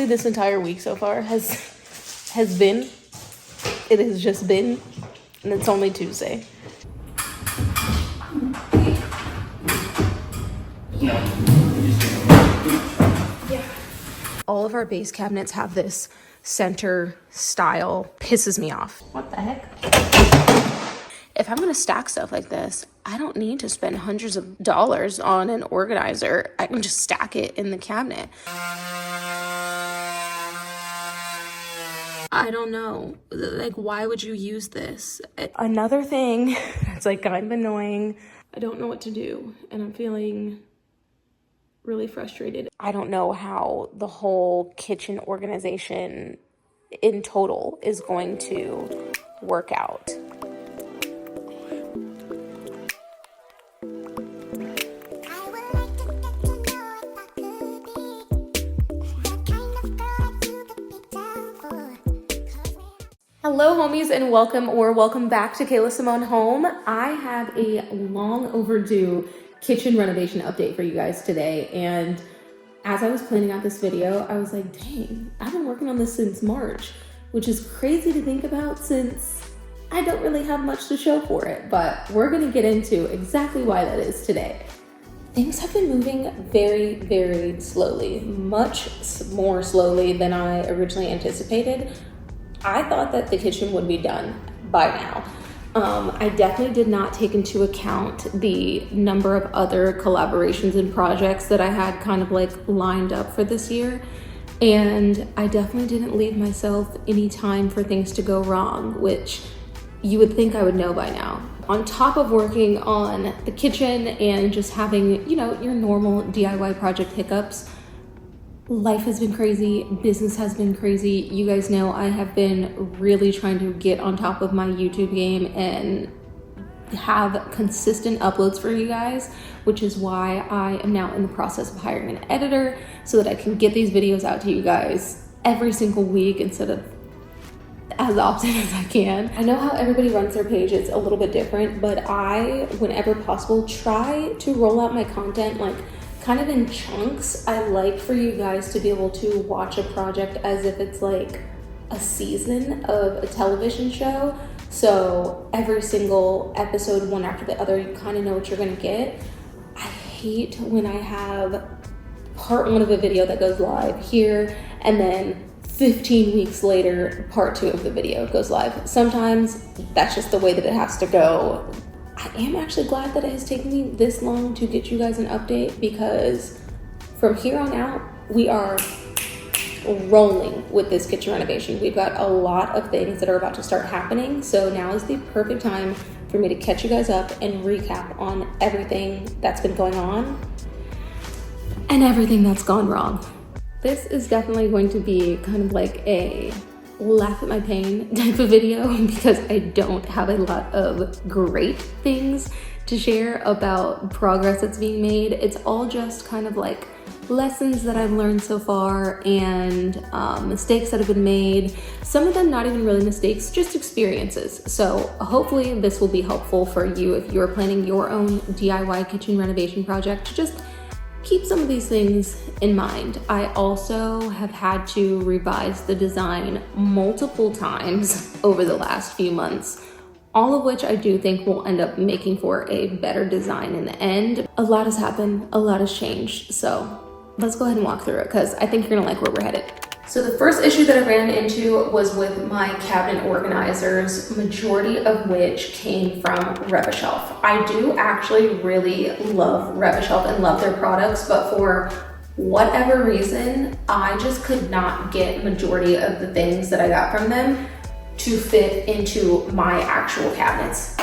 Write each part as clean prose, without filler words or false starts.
honestly, this entire week so far has just been, and it's only Tuesday. All of our base cabinets have this center style. Pisses me off. What the heck? If I'm gonna stack stuff like this, I don't need to spend hundreds of dollars on an organizer. I can just stack it in the cabinet. I don't know, like, why would you use this? Another thing that's like kind of annoying, I don't know what to do, and I'm feeling really frustrated. I don't know how the whole kitchen organization in total is going to work out. Hello homies, and welcome back to Kayla Simone Home. I have a long overdue kitchen renovation update for you guys today, and as I was planning out this video, I was like, dang, I've been working on this since March, which is crazy to think about since I don't really have much to show for it, but we're gonna get into exactly why that is today. Things have been moving very, very slowly, much more slowly than I originally anticipated. I thought that the kitchen would be done by now. I definitely did not take into account the number of other collaborations and projects that I had kind of like lined up for this year. And I definitely didn't leave myself any time for things to go wrong, which you would think I would know by now. On top of working on the kitchen and just having, you know, your normal DIY project hiccups, life has been crazy, business has been crazy. You guys know I have been really trying to get on top of my YouTube game and have consistent uploads for you guys, which is why I am now in the process of hiring an editor so that I can get these videos out to you guys every single week instead of as often as I can. I know how everybody runs their page, it's a little bit different, but I, whenever possible, try to roll out my content like kind of in chunks. I like for you guys to be able to watch a project as if it's like a season of a television show. So every single episode, one after the other, you kind of know what you're gonna get. I hate when I have part one of a video that goes live here and then 15 weeks later, part two of the video goes live. Sometimes that's just the way that it has to go. I am actually glad that it has taken me this long to get you guys an update, because from here on out, we are rolling with this kitchen renovation. We've got a lot of things that are about to start happening. So now is the perfect time for me to catch you guys up and recap on everything that's been going on and everything that's gone wrong. This is definitely going to be kind of like a laugh at my pain type of video, because I don't have a lot of great things to share about progress that's being made. It's all just kind of like lessons that I've learned so far and mistakes that have been made. Some of them not even really mistakes, just experiences. So hopefully this will be helpful for you if you're planning your own DIY kitchen renovation project, to just keep some of these things in mind. I also have had to revise the design multiple times over the last few months, all of which I do think will end up making for a better design in the end. A lot has happened, a lot has changed. So let's go ahead and walk through it, because I think you're gonna like where we're headed. So the first issue that I ran into was with my cabinet organizers, majority of which came from Rev-A-Shelf. I do actually really love Rev-A-Shelf and love their products, but for whatever reason, I just could not get majority of the things that I got from them to fit into my actual cabinets.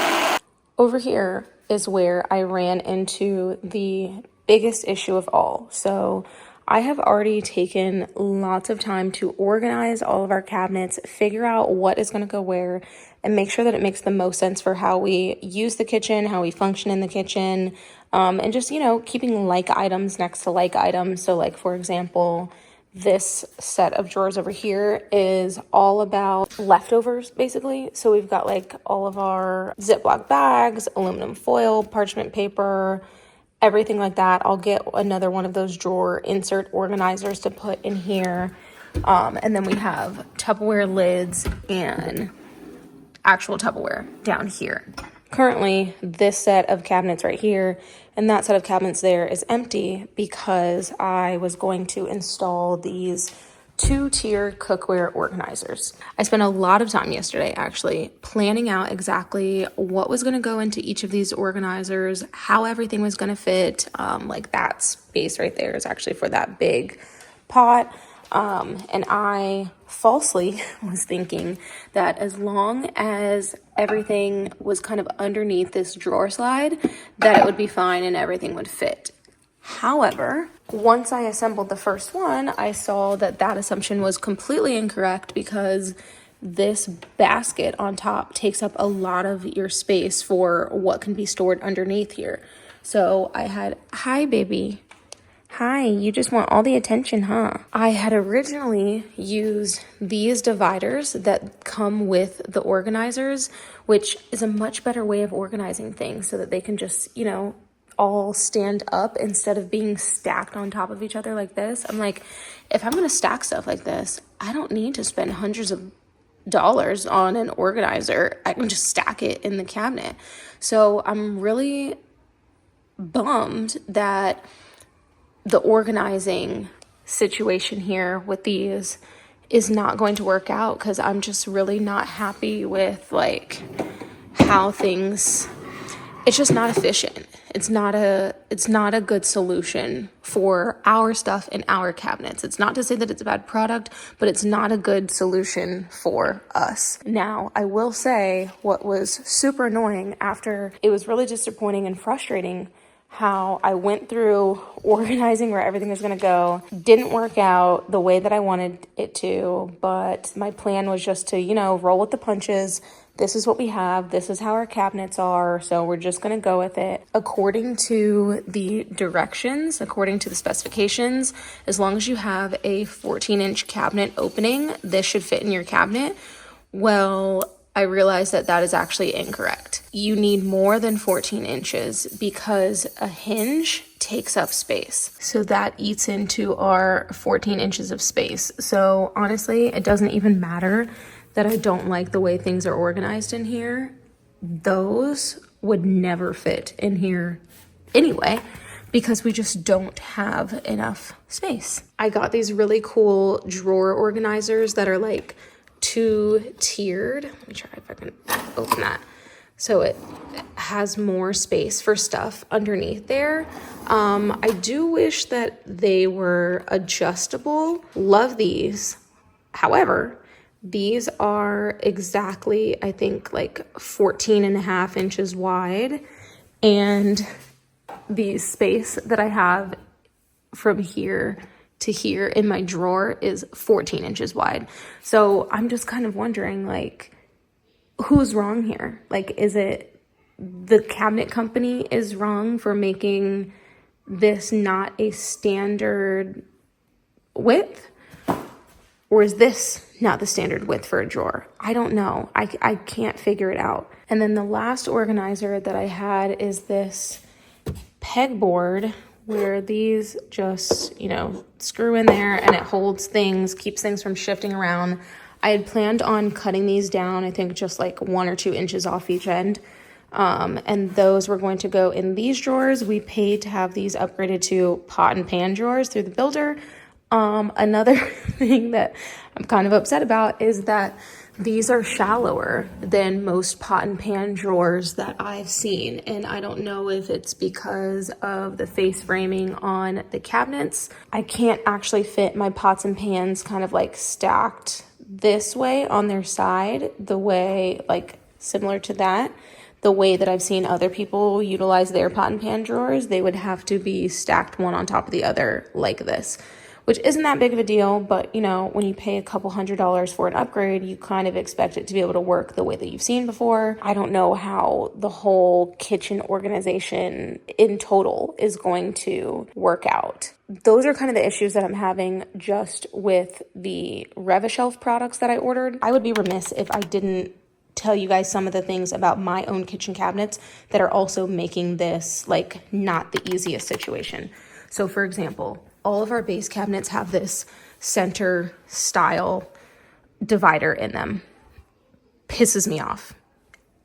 Over here is where I ran into the biggest issue of all. So I have already taken lots of time to organize all of our cabinets, figure out what is going to go where, and make sure that it makes the most sense for how we use the kitchen, how we function in the kitchen, and just, you know, keeping like items next to like items. So like, for example, this set of drawers over here is all about leftovers, basically. So we've got like all of our Ziploc bags, aluminum foil, parchment paper, everything like that. I'll get another one of those drawer insert organizers to put in here. And then we have Tupperware lids and actual Tupperware down here. Currently, this set of cabinets right here and that set of cabinets there is empty because I was going to install these 2-tier cookware organizers. I spent a lot of time yesterday actually planning out exactly what was going to go into each of these organizers, how everything was going to fit. Like that space right there is actually for that big pot. And I falsely was thinking that as long as everything was kind of underneath this drawer slide, that it would be fine and everything would fit. However, once I assembled the first one, I saw that that assumption was completely incorrect because this basket on top takes up a lot of your space for what can be stored underneath here. So I had, hi baby. Hi, you just want all the attention, huh? I had originally used these dividers that come with the organizers, which is a much better way of organizing things so that they can just, you know, all stand up instead of being stacked on top of each other like this. I'm like, if I'm gonna stack stuff like this, I don't need to spend hundreds of dollars on an organizer. I can just stack it in the cabinet. So I'm really bummed that the organizing situation here with these is not going to work out because I'm just really not happy with like how things, it's just not efficient. It's not a good solution for our stuff in our cabinets. It's not to say that it's a bad product, but it's not a good solution for us. Now, I will say what was super annoying after, it was really disappointing and frustrating how I went through organizing where everything was going to go. Didn't work out the way that I wanted it to, but my plan was just to, you know, roll with the punches. This is what we have. This is how our cabinets are. So we're just going to go with it. According to the directions, according to the specifications, as long as you have a 14-inch cabinet opening, this should fit in your cabinet. Well, I realized that that is actually incorrect. You need more than 14 inches because a hinge takes up space. So that eats into our 14 inches of space. So honestly, it doesn't even matter that I don't like the way things are organized in here. Those would never fit in here anyway, because we just don't have enough space. I got these really cool drawer organizers that are like 2-tiered. Let me try if I can open that. So it has more space for stuff underneath there. I do wish that they were adjustable. Love these. However, these are exactly, I think, like 14.5 inches wide. And the space that I have from here to here in my drawer is 14 inches wide. So I'm just kind of wondering, like, who's wrong here? Like, is it the cabinet company is wrong for making this not a standard width? Or is this not the standard width for a drawer? I don't know. I can't figure it out. And then the last organizer that I had is this pegboard where these just, you know, screw in there and it holds things, keeps things from shifting around. I had planned on cutting these down, I think just like 1 or 2 inches off each end. And those were going to go in these drawers. We paid to have these upgraded to pot and pan drawers through the builder. Another thing that I'm kind of upset about is that these are shallower than most pot and pan drawers that I've seen. And I don't know if it's because of the face framing on the cabinets. I can't actually fit my pots and pans kind of like stacked this way on their side, the way, like similar to that. The way that I've seen other people utilize their pot and pan drawers, they would have to be stacked one on top of the other like this, which isn't that big of a deal. But, you know, when you pay a couple $100s for an upgrade, you kind of expect it to be able to work the way that you've seen before. I don't know how the whole kitchen organization in total is going to work out. Those are kind of the issues that I'm having just with the Rev-A-Shelf products that I ordered. I would be remiss if I didn't tell you guys some of the things about my own kitchen cabinets that are also making this like not the easiest situation. So for example, all of our base cabinets have this center style divider in them. Pisses me off.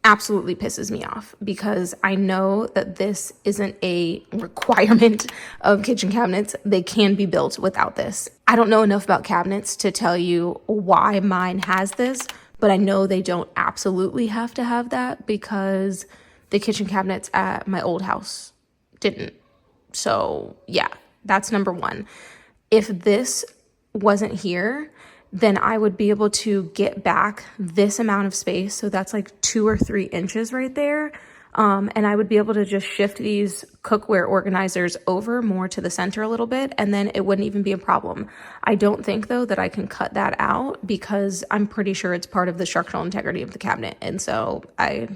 Absolutely pisses me off, because I know that this isn't a requirement of kitchen cabinets. They can be built without this. I don't know enough about cabinets to tell you why mine has this, but I know they don't absolutely have to have that, because the kitchen cabinets at my old house didn't. So yeah, that's number one. If this wasn't here, then I would be able to get back this amount of space. So that's like 2 or 3 inches right there. And I would be able to just shift these cookware organizers over more to the center a little bit, and then it wouldn't even be a problem. I don't think though that I can cut that out, because I'm pretty sure it's part of the structural integrity of the cabinet. And so I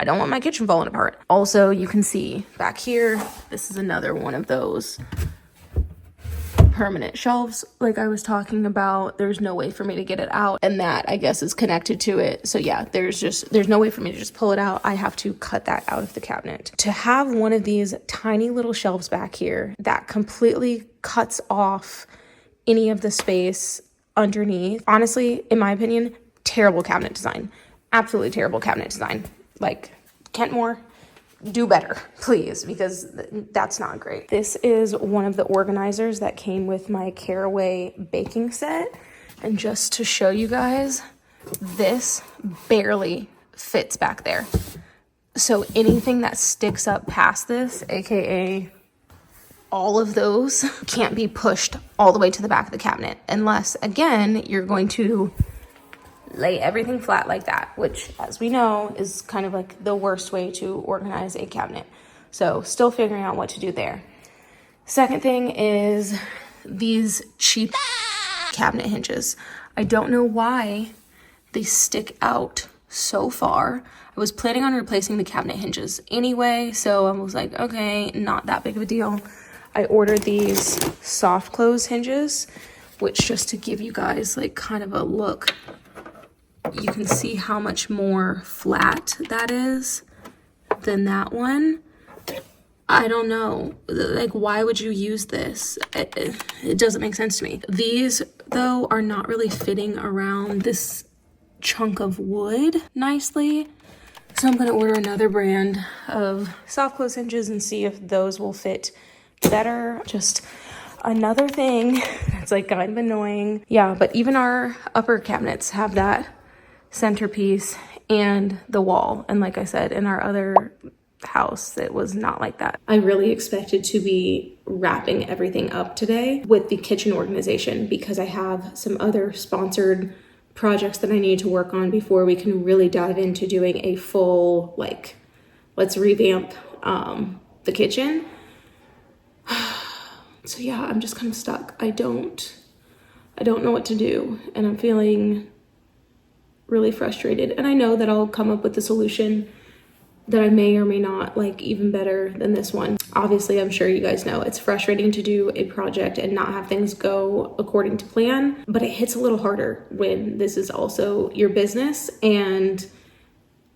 don't want my kitchen falling apart. Also, you can see back here, this is another one of those permanent shelves like I was talking about. There's no way for me to get it out, and that I guess is connected to it. So yeah, there's no way for me to just pull it out. I have to cut that out of the cabinet. To have one of these tiny little shelves back here that completely cuts off any of the space underneath, honestly, in my opinion, terrible cabinet design. Absolutely terrible cabinet design. Like, Kentmore, do better, please, because that's not great. This is one of the organizers that came with my Caraway baking set. And just to show you guys, this barely fits back there. So anything that sticks up past this, AKA all of those, can't be pushed all the way to the back of the cabinet, unless, again, you're going to lay everything flat like that, which, as we know, is kind of like the worst way to organize a cabinet. So still figuring out what to do there. Second thing is these cheap cabinet hinges. I don't know why they stick out so far. I was planning on replacing the cabinet hinges anyway, so I was like, okay, not that big of a deal. I ordered these soft close hinges, which, just to give you guys like kind of a look, you can see how much more flat that is than that one. I don't know, like, why would you use this? It doesn't make sense to me. These, though, are not really fitting around this chunk of wood nicely. So I'm gonna order another brand of soft close hinges and see if those will fit better. Just another thing that's like kind of annoying. Yeah, but even our upper cabinets have that centerpiece and the wall. And like I said, in our other house, it was not like that. I really expected to be wrapping everything up today with the kitchen organization, because I have some other sponsored projects that I need to work on before we can really dive into doing a full, like, let's revamp the kitchen. So yeah, I'm just kind of stuck. I don't know what to do, and I'm feeling really frustrated. And I know that I'll come up with a solution that I may or may not like even better than this one. Obviously, I'm sure you guys know it's frustrating to do a project and not have things go according to plan, but it hits a little harder when this is also your business and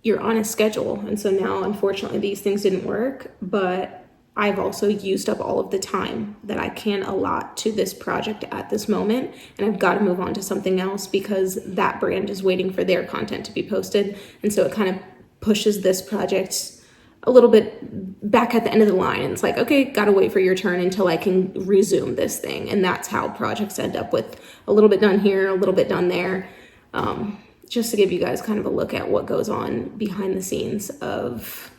you're on a schedule. And so now, unfortunately, these things didn't work, but I've also used up all of the time that I can allot to this project at this moment, and I've got to move on to something else because that brand is waiting for their content to be posted. And so it kind of pushes this project a little bit back at the end of the line. And it's like, okay, gotta wait for your turn until I can resume this thing. And that's how projects end up, with a little bit done here, a little bit done there. Just to give you guys kind of a look at what goes on behind the scenes of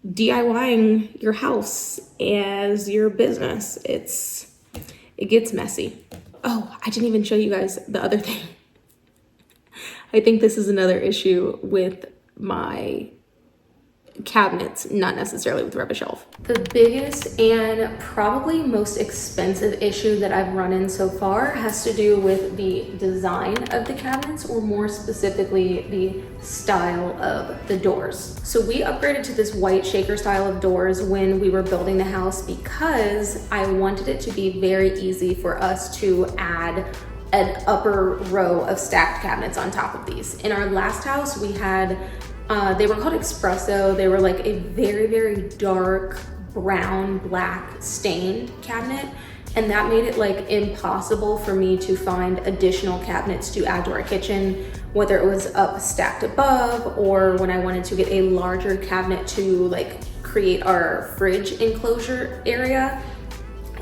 DIYing your house as your business. It gets messy. Oh, I didn't even show you guys the other thing. I think this is another issue with my cabinets, not necessarily with Rubber Shelf. The biggest and probably most expensive issue that I've run in so far has to do with the design of the cabinets, or more specifically, the style of the doors. So we upgraded to this white shaker style of doors when we were building the house because I wanted it to be very easy for us to add an upper row of stacked cabinets on top of these. In our last house, we had they were called espresso. They were like a very, very dark brown, black stained cabinet. And that made it like impossible for me to find additional cabinets to add to our kitchen, whether it was up stacked above or when I wanted to get a larger cabinet to like create our fridge enclosure area.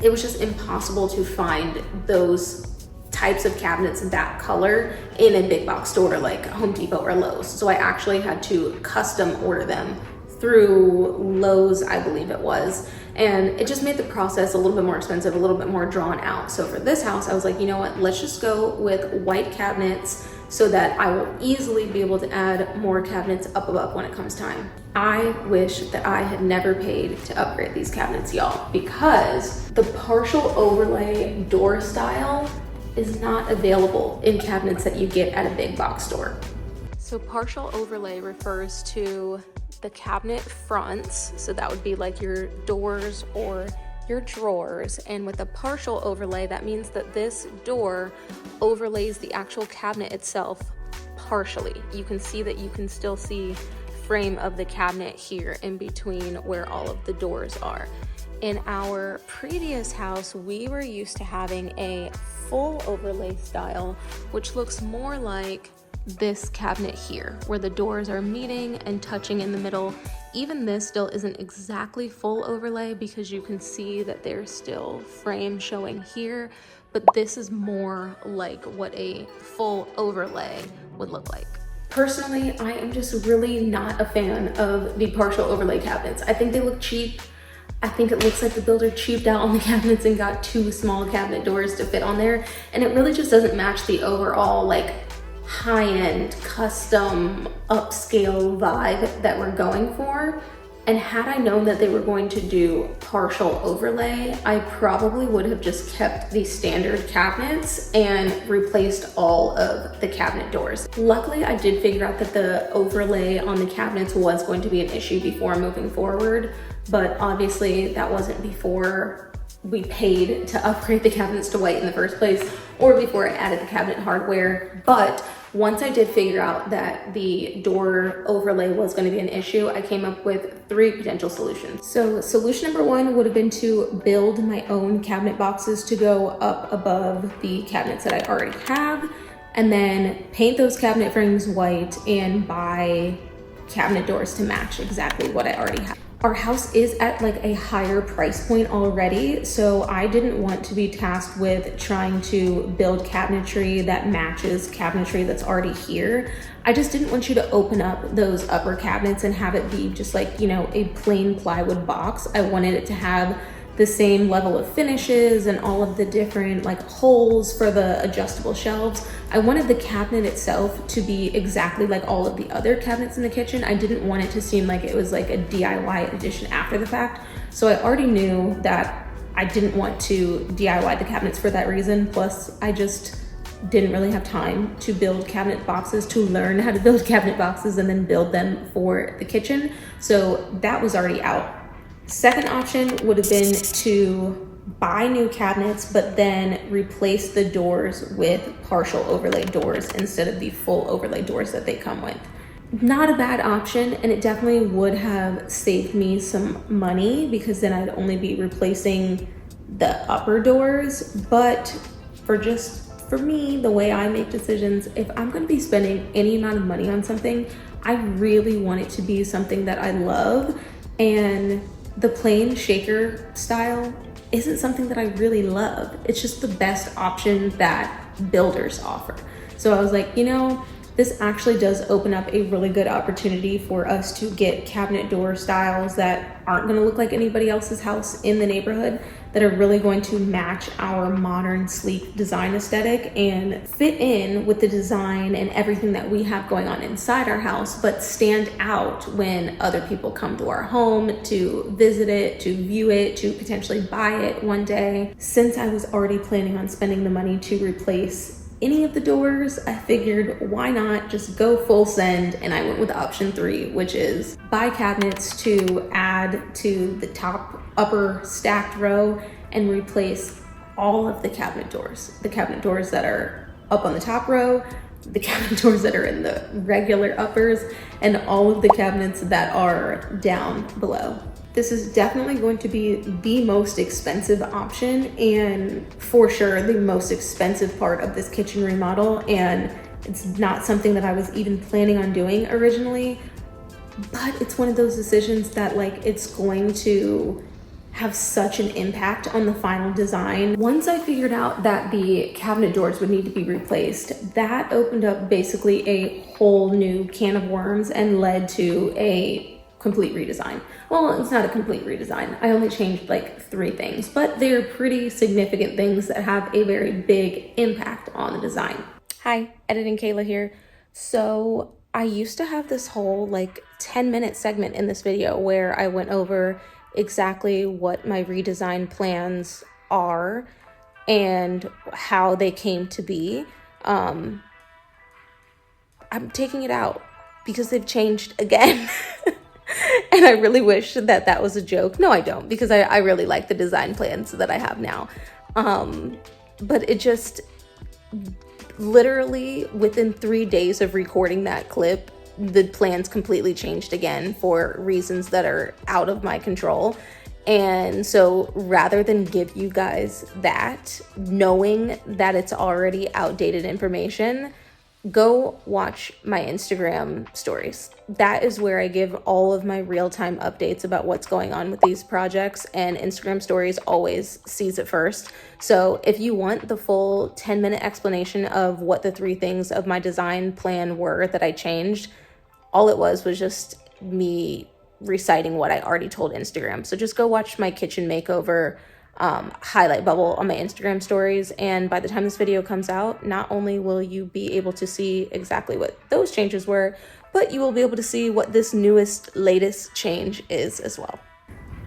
It was just impossible to find those types of cabinets in that color in a big box store like Home Depot or Lowe's. So I actually had to custom order them through Lowe's, I believe it was. And it just made the process a little bit more expensive, a little bit more drawn out. So for this house, I was like, you know what, let's just go with white cabinets so that I will easily be able to add more cabinets up above when it comes time. I wish that I had never paid to upgrade these cabinets, y'all, because the partial overlay door style is not available in cabinets that you get at a big box store. So partial overlay refers to the cabinet fronts, so that would be like your doors or your drawers, and with a partial overlay, that means that this door overlays the actual cabinet itself partially. You can see that you can still see frame of the cabinet here in between where all of the doors are. In our previous house, we were used to having a full overlay style, which looks more like this cabinet here, where the doors are meeting and touching in the middle. Even this still isn't exactly full overlay because you can see that there's still frame showing here, but this is more like what a full overlay would look like. Personally, I am just really not a fan of the partial overlay cabinets. I think they look cheap. I think it looks like the builder cheaped out on the cabinets and got 2 small cabinet doors to fit on there, and it really just doesn't match the overall like high-end, custom, upscale vibe that we're going for. And had I known that they were going to do partial overlay, I probably would have just kept the standard cabinets and replaced all of the cabinet doors. Luckily, I did figure out that the overlay on the cabinets was going to be an issue before moving forward, but obviously that wasn't before we paid to upgrade the cabinets to white in the first place, or before I added the cabinet hardware. But once I did figure out that the door overlay was going to be an issue, I came up with 3 potential solutions. So solution number 1 would have been to build my own cabinet boxes to go up above the cabinets that I already have, and then paint those cabinet frames white and buy cabinet doors to match exactly what I already have. Our house is at like a higher price point already, so I didn't want to be tasked with trying to build cabinetry that matches cabinetry that's already here. I just didn't want you to open up those upper cabinets and have it be just like, you know, a plain plywood box. I wanted it to have the same level of finishes and all of the different like holes for the adjustable shelves. I wanted the cabinet itself to be exactly like all of the other cabinets in the kitchen. I didn't want it to seem like it was like a DIY addition after the fact. So I already knew that I didn't want to DIY the cabinets for that reason. Plus, I just didn't really have time to build cabinet boxes, to learn how to build cabinet boxes and then build them for the kitchen. So that was already out. Second option would have been to buy new cabinets, but then replace the doors with partial overlay doors instead of the full overlay doors that they come with. Not a bad option, and it definitely would have saved me some money because then I'd only be replacing the upper doors. But for me, the way I make decisions, if I'm going to be spending any amount of money on something, I really want it to be something that I love, and the plain shaker style isn't something that I really love. It's just the best option that builders offer. So I was like, you know, this actually does open up a really good opportunity for us to get cabinet door styles that aren't gonna look like anybody else's house in the neighborhood, that are really going to match our modern, sleek design aesthetic and fit in with the design and everything that we have going on inside our house, but stand out when other people come to our home to visit it, to view it, to potentially buy it one day. Since I was already planning on spending the money to replace any of the doors, I figured why not just go full send, and I went with option 3, which is buy cabinets to add to the upper stacked row and replace all of the cabinet doors. The cabinet doors that are up on the top row, the cabinet doors that are in the regular uppers, and all of the cabinets that are down below. This is definitely going to be the most expensive option, and for sure the most expensive part of this kitchen remodel, and it's not something that I was even planning on doing originally, but it's one of those decisions that like it's going to have such an impact on the final design. Once I figured out that the cabinet doors would need to be replaced, that opened up basically a whole new can of worms and led to a complete redesign. Well, it's not a complete redesign. I only changed like 3 things, but they're pretty significant things that have a very big impact on the design. Hi, Editing Kayla here. So I used to have this whole like 10-minute segment in this video where I went over exactly what my redesign plans are and how they came to be. I'm taking it out because they've changed again. And I really wish that that was a joke. No, I don't, because I really like the design plans that I have now. But it just literally within 3 days of recording that clip, the plans completely changed again for reasons that are out of my control. And so rather than give you guys that, knowing that it's already outdated information, go watch my Instagram stories. That is where I give all of my real-time updates about what's going on with these projects, and Instagram stories always sees it first. So if you want the full 10-minute explanation of what the 3 things of my design plan were that I changed, all it was just me reciting what I already told Instagram. So just go watch my kitchen makeover highlight bubble on my Instagram stories, and by the time this video comes out, not only will you be able to see exactly what those changes were, but you will be able to see what this latest change is as well.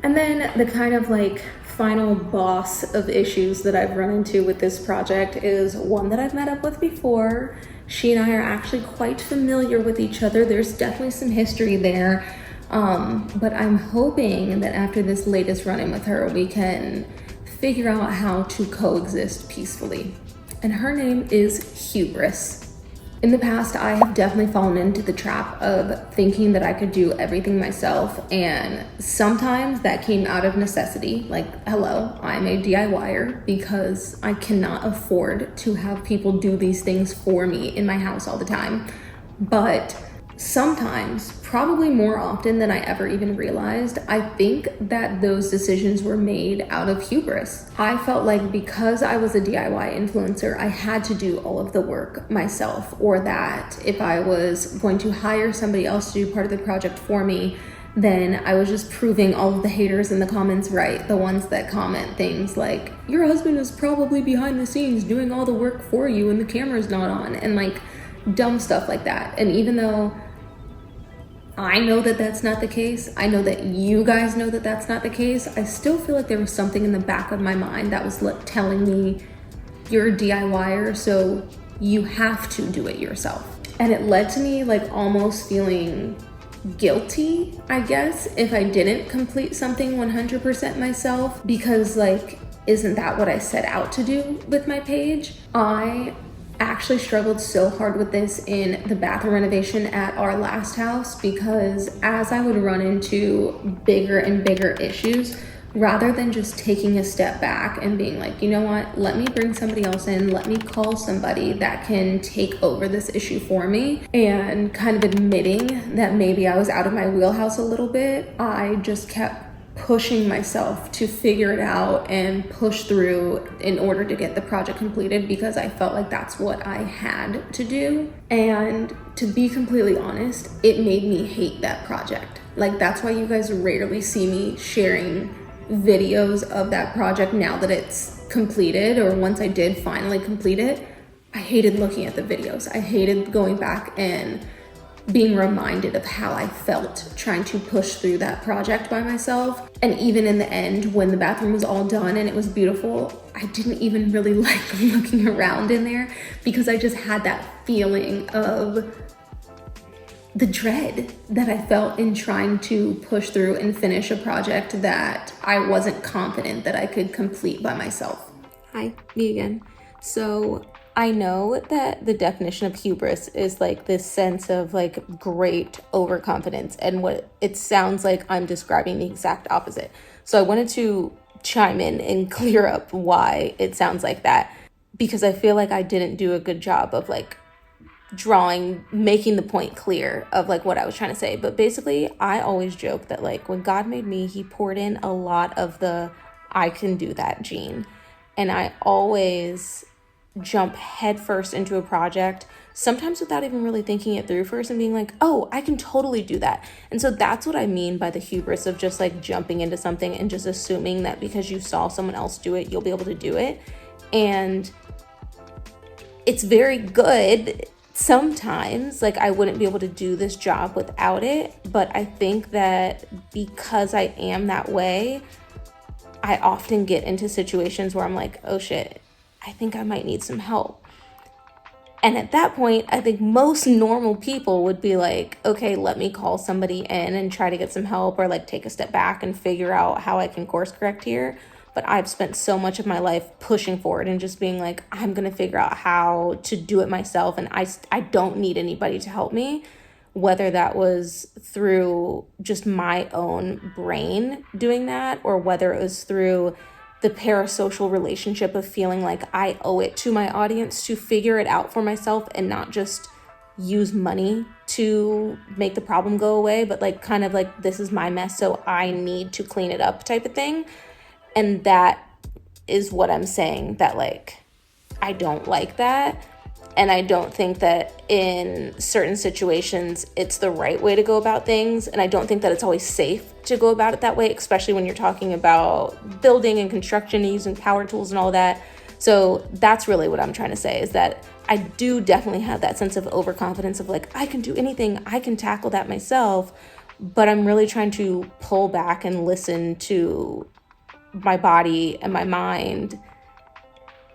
And then the kind of like final boss of issues that I've run into with this project is one that I've met up with before. She and I are actually quite familiar with each other. There's definitely some history there. But I'm hoping that after this latest run-in with her, we can figure out how to coexist peacefully. And her name is Hubris. In the past, I have definitely fallen into the trap of thinking that I could do everything myself, and sometimes that came out of necessity. Like, hello, I'm a DIYer because I cannot afford to have people do these things for me in my house all the time. But sometimes, probably more often than I ever even realized, I think that those decisions were made out of hubris. I felt like because I was a DIY influencer, I had to do all of the work myself, or that if I was going to hire somebody else to do part of the project for me, then I was just proving all of the haters in the comments right. The ones that comment things like, your husband is probably behind the scenes doing all the work for you and the camera's not on, and like dumb stuff like that. And even though I know that that's not the case, I know that you guys know that that's not the case, I still feel like there was something in the back of my mind that was telling me, you're a DIYer, so you have to do it yourself. And it led to me like almost feeling guilty, I guess, if I didn't complete something 100% myself, because like, isn't that what I set out to do with my page? I actually struggled so hard with this in the bathroom renovation at our last house, because as I would run into bigger and bigger issues, rather than just taking a step back and being like, you know what, let me bring somebody else in, let me call somebody that can take over this issue for me, and kind of admitting that maybe I was out of my wheelhouse a little bit, I just kept pushing myself to figure it out and push through in order to get the project completed, because I felt like that's what I had to do. And to be completely honest, it made me hate that project. Like, that's why you guys rarely see me sharing videos of that project now that it's completed, or once I did finally complete it. I hated looking at the videos. I hated going back and being reminded of how I felt trying to push through that project by myself. And even in the end, when the bathroom was all done and it was beautiful, I didn't even really like looking around in there, because I just had that feeling of the dread that I felt in trying to push through and finish a project that I wasn't confident that I could complete by myself. Hi, me again. So I know that the definition of hubris is like this sense of like great overconfidence, and what it sounds like I'm describing the exact opposite. So I wanted to chime in and clear up why it sounds like that, because I feel like I didn't do a good job of like making the point clear of like what I was trying to say. But basically, I always joke that like when God made me, he poured in a lot of the I can do that gene. And I always jump headfirst into a project, sometimes without even really thinking it through first and being like, oh, I can totally do that. And so that's what I mean by the hubris of just like jumping into something and just assuming that because you saw someone else do it, you'll be able to do it. And it's very good sometimes. Like, I wouldn't be able to do this job without it, but I think that because I am that way, I often get into situations where I'm like, oh shit, I think I might need some help. And at that point, I think most normal people would be like, okay, let me call somebody in and try to get some help, or like take a step back and figure out how I can course correct here. But I've spent so much of my life pushing forward and just being like, I'm going to figure out how to do it myself. And I don't need anybody to help me, whether that was through just my own brain doing that, or whether it was through the parasocial relationship of feeling like I owe it to my audience to figure it out for myself and not just use money to make the problem go away, but like kind of like, this is my mess, so I need to clean it up type of thing. And that is what I'm saying, that like, I don't like that. And I don't think that in certain situations it's the right way to go about things. And I don't think that it's always safe to go about it that way, especially when you're talking about building and construction and using power tools and all that. So that's really what I'm trying to say, is that I do definitely have that sense of overconfidence of like, I can do anything, I can tackle that myself. But I'm really trying to pull back and listen to my body and my mind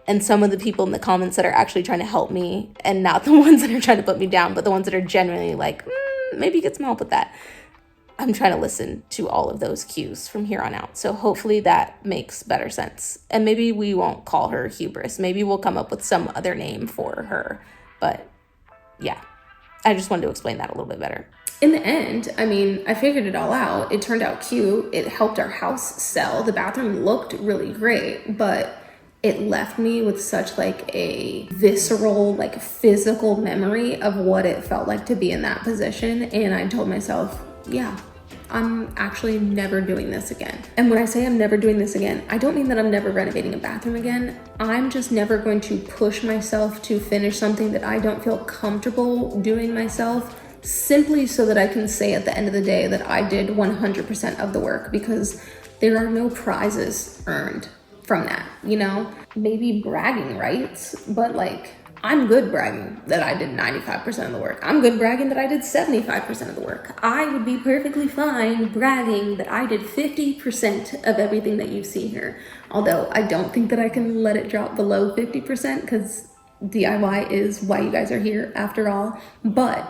and some of the people in the comments that are actually trying to help me, and not the ones that are trying to put me down, but the ones that are genuinely like, maybe get some help with that. I'm trying to listen to all of those cues from here on out. So hopefully that makes better sense. And maybe we won't call her hubris. Maybe we'll come up with some other name for her. But yeah, I just wanted to explain that a little bit better. In the end, I mean, I figured it all out. It turned out cute. It helped our house sell. The bathroom looked really great, but it left me with such like a visceral, like physical memory of what it felt like to be in that position. And I told myself, yeah, I'm actually never doing this again. And when I say I'm never doing this again, I don't mean that I'm never renovating a bathroom again. I'm just never going to push myself to finish something that I don't feel comfortable doing myself, simply so that I can say at the end of the day that I did 100% of the work, because there are no prizes earned from that, you know? Maybe bragging rights, but like, I'm good bragging that I did 95% of the work. I'm good bragging that I did 75% of the work. I would be perfectly fine bragging that I did 50% of everything that you see here. Although I don't think that I can let it drop below 50%, because DIY is why you guys are here after all. But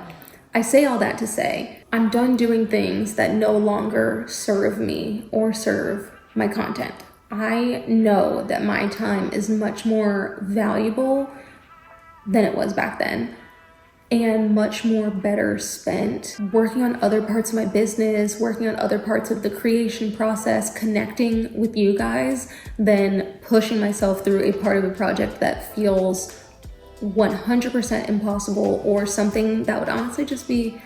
I say all that to say, I'm done doing things that no longer serve me or serve my content. I know that my time is much more valuable than it was back then, and much more better spent working on other parts of my business, working on other parts of the creation process, connecting with you guys, than pushing myself through a part of a project that feels 100% impossible, or something that would honestly just be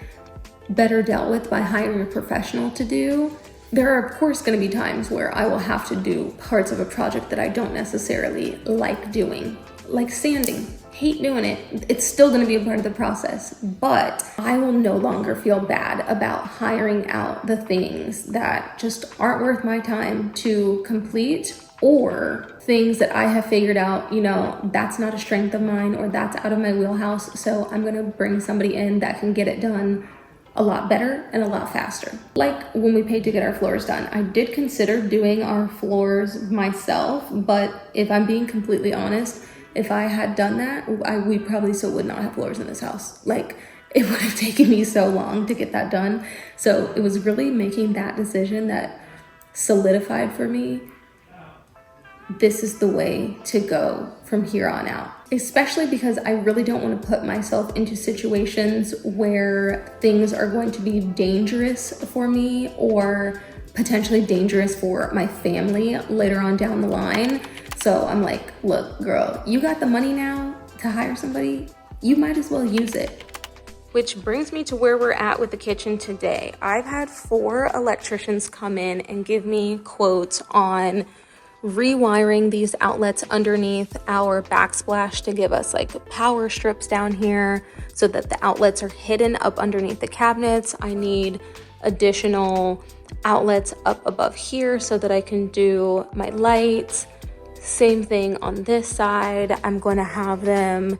better dealt with by hiring a professional to do. There are of course going to be times where I will have to do parts of a project that I don't necessarily like doing, like sanding. Hate doing it. It's still going to be a part of the process, but I will no longer feel bad about hiring out the things that just aren't worth my time to complete, or things that I have figured out, you know, that's not a strength of mine, or that's out of my wheelhouse. So I'm going to bring somebody in that can get it done a lot better and a lot faster. Like when we paid to get our floors done, I did consider doing our floors myself, but if I'm being completely honest, if I had done that, we probably still would not have floors in this house. Like, it would have taken me so long to get that done. So it was really making that decision that solidified for me, this is the way to go from here on out. especially because I really don't want to put myself into situations where things are going to be dangerous for me or potentially dangerous for my family later on down the line. So I'm like, look, girl, you got the money now to hire somebody, you might as well use it. Which brings me to where we're at with the kitchen today. I've had 4 electricians come in and give me quotes on rewiring these outlets underneath our backsplash to give us like power strips down here so that the outlets are hidden up underneath the cabinets. I need additional outlets up above here so that I can do my lights. Same thing on this side. I'm going to have them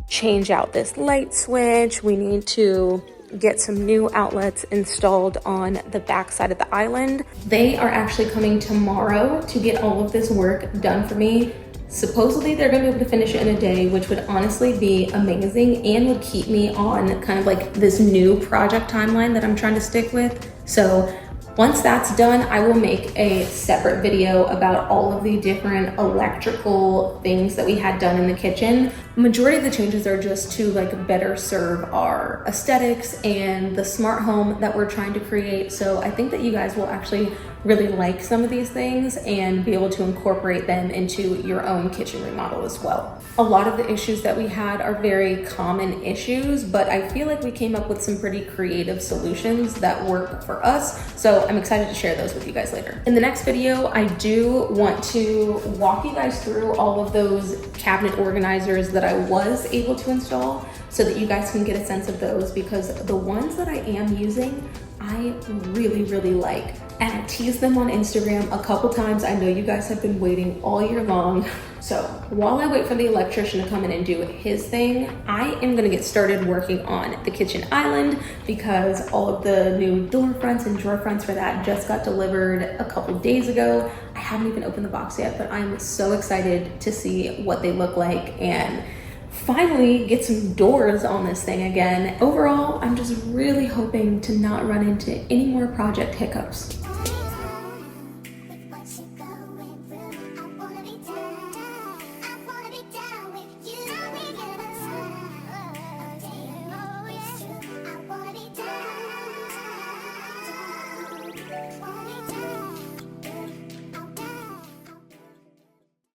change out this light switch. We need to get some new outlets installed on the back side of the island. They are actually coming tomorrow to get all of this work done for me. Supposedly they're gonna be able to finish it in a day, which would honestly be amazing and would keep me on kind of like this new project timeline that I'm trying to stick with. So once that's done, I will make a separate video about all of the different electrical things that we had done in the kitchen. Majority of the changes are just to like better serve our aesthetics and the smart home that we're trying to create. So I think that you guys will actually really like some of these things and be able to incorporate them into your own kitchen remodel as well. A lot of the issues that we had are very common issues, but I feel like we came up with some pretty creative solutions that work for us. So I'm excited to share those with you guys later. In the next video, I do want to walk you guys through all of those cabinet organizers that I was able to install so that you guys can get a sense of those, because the ones that I am using, I really, really like. And I teased them on Instagram a couple times. I know you guys have been waiting all year long. So while I wait for the electrician to come in and do his thing, I am gonna get started working on the kitchen island because all of the new door fronts and drawer fronts for that just got delivered a couple days ago. I haven't even opened the box yet, but I'm so excited to see what they look like and finally get some doors on this thing again. Overall, I'm just really hoping to not run into any more project hiccups.